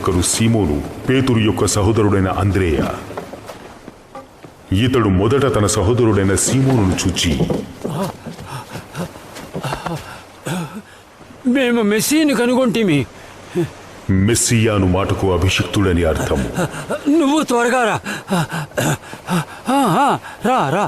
ఒకరు సీమోను, పేతురు యొక్క సహోదరుడైన అంద్రేయ. ఇతడు మొదట తన సహోదరుడైన సీమోనును చూచి, మేము మెస్సీని కనుగొంటిమి. మెస్సియాను మాటకు అభిషిక్తుడని అర్థం. నువ్వు త్వరగా రా. రా రా.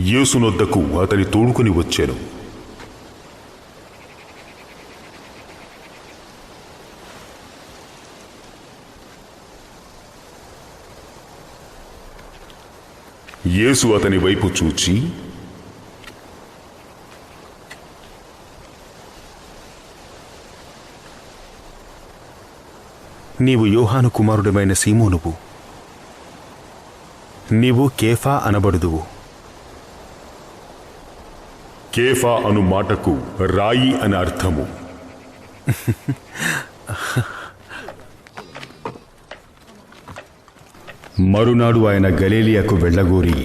యేసునొద్దకు అతని తోడుకొని వచ్చాను. యేసు అతని వైపు చూచి, నీవు యోహాను కుమారుడమైన సీమోనువు, నీవు కేఫా అనబడుదువు. కేఫా అను మాటకు రాయి అని అర్థము. మరునాడు ఆయన గలిలయకు వెళ్ళగోరి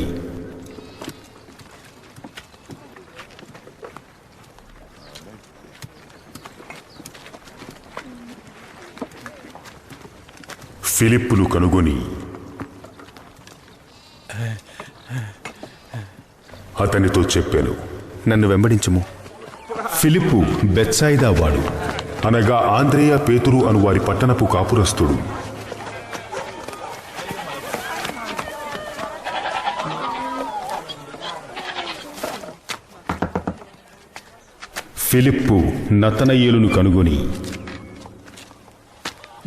ఫిలిప్పును కనుగొని అతనితో చెప్పాను, నన్ను వెంబడించుము. ఫిలిప్పు బెత్సాయిదా వాడు, అనగా ఆంద్రేయ, పేతురు అను వారి పట్టణపు కాపురస్తుడు. ఫిలిప్పు నతనయేలును కనుగొని,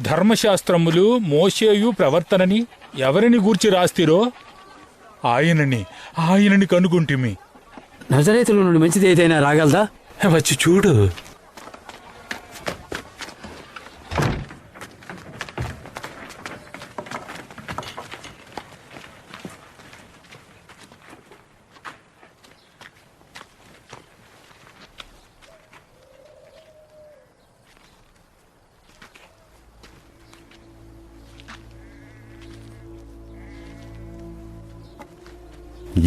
ధర్మశాస్త్రములు మోషేయు ప్రవర్తనని ఎవరిని గూర్చి రాస్తిరో ఆయనని కనుగొంటిమి. నజరేతుల నుండి మంచిది ఏదైనా రాగలదా? వచ్చి చూడు.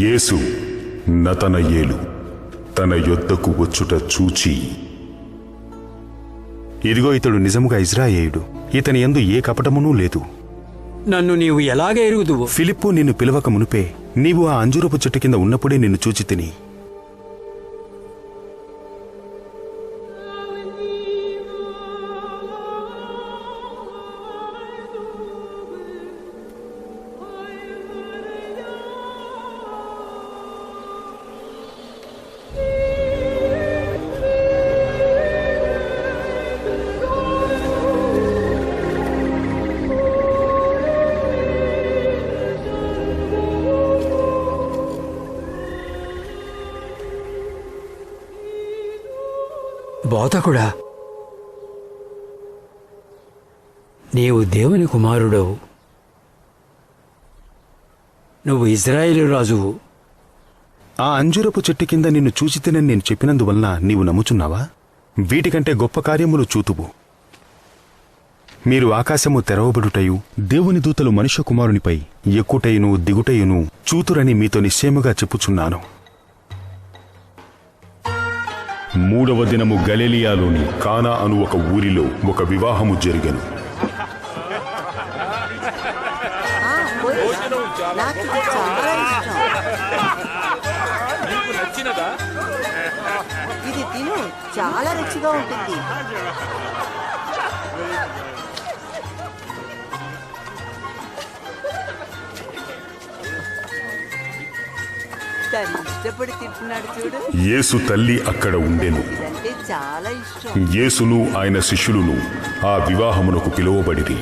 యేసు నతనయేలు తన యొద్దకు వచ్చుట చూచి, ఇదిగో ఇతడు నిజముగా ఇజ్రాయేయుడు, ఇతని యందు ఏ కపటమునూ లేదు. నన్ను నీవు ఎలాగ ఎరుగుదువు? ఫిలిప్పు నిన్ను పిలవక మునుపే నీవు ఆ అంజూరపు చెట్టు కింద ఉన్నప్పుడే నిన్ను చూచి తిని. బోధకుడా, నీవు దేవుని కుమారుడవు, నువ్వు ఇజ్రాయేలు రాజువు. ఆ అంజూరపు చెట్టు కింద నిన్ను చూచి తినని నేను చెప్పినందువలన నీవు నమ్ముచున్నావా? వీటికంటే గొప్ప కార్యములు చూతువు. మీరు ఆకాశము తెరవబడుటయు, దేవుని దూతలు మనుష్య కుమారునిపై ఎక్కుటయును దిగుటయును చూతురని మీతో నిశ్చయముగా చెప్పుచున్నాను. మూడవ దినము గలిలయలోని కానా అను ఒక ఊరిలో ఒక వివాహము జరిగెను. ఇది తిను, చాలా రుచిగా ఉంటుంది. ఇష్టపడి తింటున్నాడు చూడు. యేసు తల్లి అక్కడ ఉండెను. ఇదంటే చాలా ఇష్టం. యేసును ఆయన శిష్యులను ఆ వివాహమునకు పిలువబడిరి.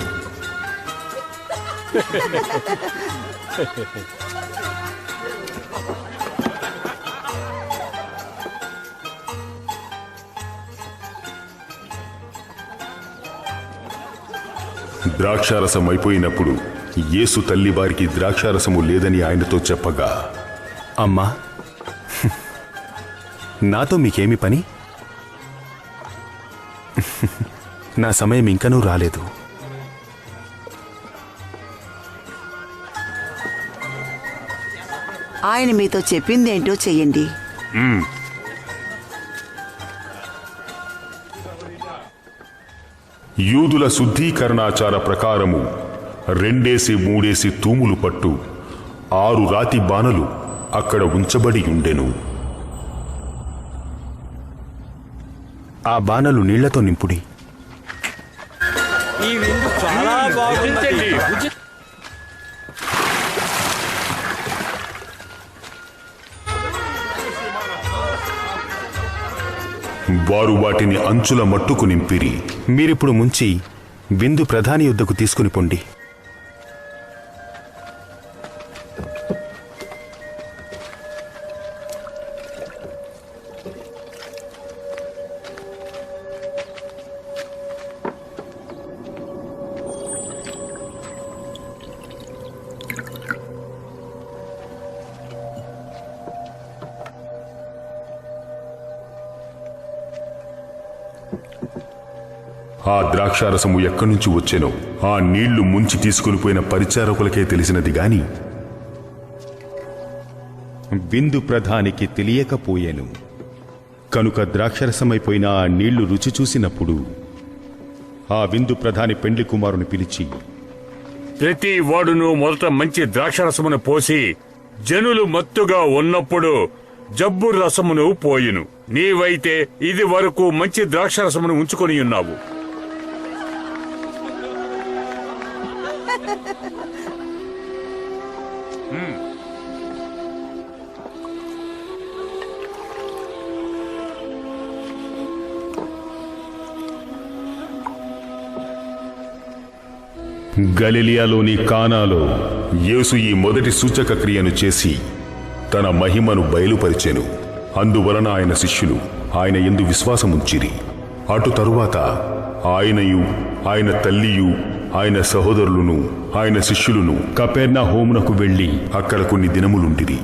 ద్రాక్షారసం అయిపోయినప్పుడు యేసు తల్లి వారికి ద్రాక్షారసము లేదని ఆయనతో చెప్పగా, అమ్మా, నాతో మీకేమి పని? నా సమయం ఇంకనూ రాలేదు. ఆయన మీతో చెప్పిందేంటో చెయ్యండి. యూదుల శుద్ధీకరణాచార ప్రకారము 2-3 తూములు పట్టు 6 రాతి బాణలు అక్కడ ఉంచబడి ఉండెను. ఆ బాణలు నీళ్లతో నింపుడి. ఈ విందు చాలా బాగుంది. వారు వాటిని అంచుల మట్టుకు నింపిరి. మీరిప్పుడు ముంచి విందు ప్రధాని యుద్ధకు తీసుకుని పొండి. ఆ ద్రాక్షారసము ఎక్కడి నుంచి వచ్చెనో ఆ నీళ్లు ముంచి తీసుకుని పోయిన పరిచారకులకే తెలిసినది గాని విందు ప్రధానికి తెలియకపోయెను. కనుక ద్రాక్షరసమైపోయిన ఆ నీళ్లు రుచి చూసినప్పుడు ఆ విందు ప్రధాని పెండ్లి కుమారుని పిలిచి, ప్రతి వాడును మొదట మంచి ద్రాక్షరసమును పోసి జనులు మత్తుగా ఉన్నప్పుడు జబ్బు రసమును పోయిను. నీవైతే ఇది వరకు మంచి ద్రాక్షరసమును ఉంచుకొని ఉన్నావు. గలిలియాలోని కానాలో యేసు ఈ మొదటి సూచక క్రియను చేసి తన మహిమను బయలుపరిచెను. అందువలన ఆయన శిష్యులు ఆయన యందు విశ్వాసముంచిరి. అటు తరువాత ఆయనయు ఆయన తల్లియు ఆయన సహోదరులను ఆయన శిష్యులను కపెర్నహూమునకు వెళ్లి అక్కడ కొన్ని దినములుండిరి.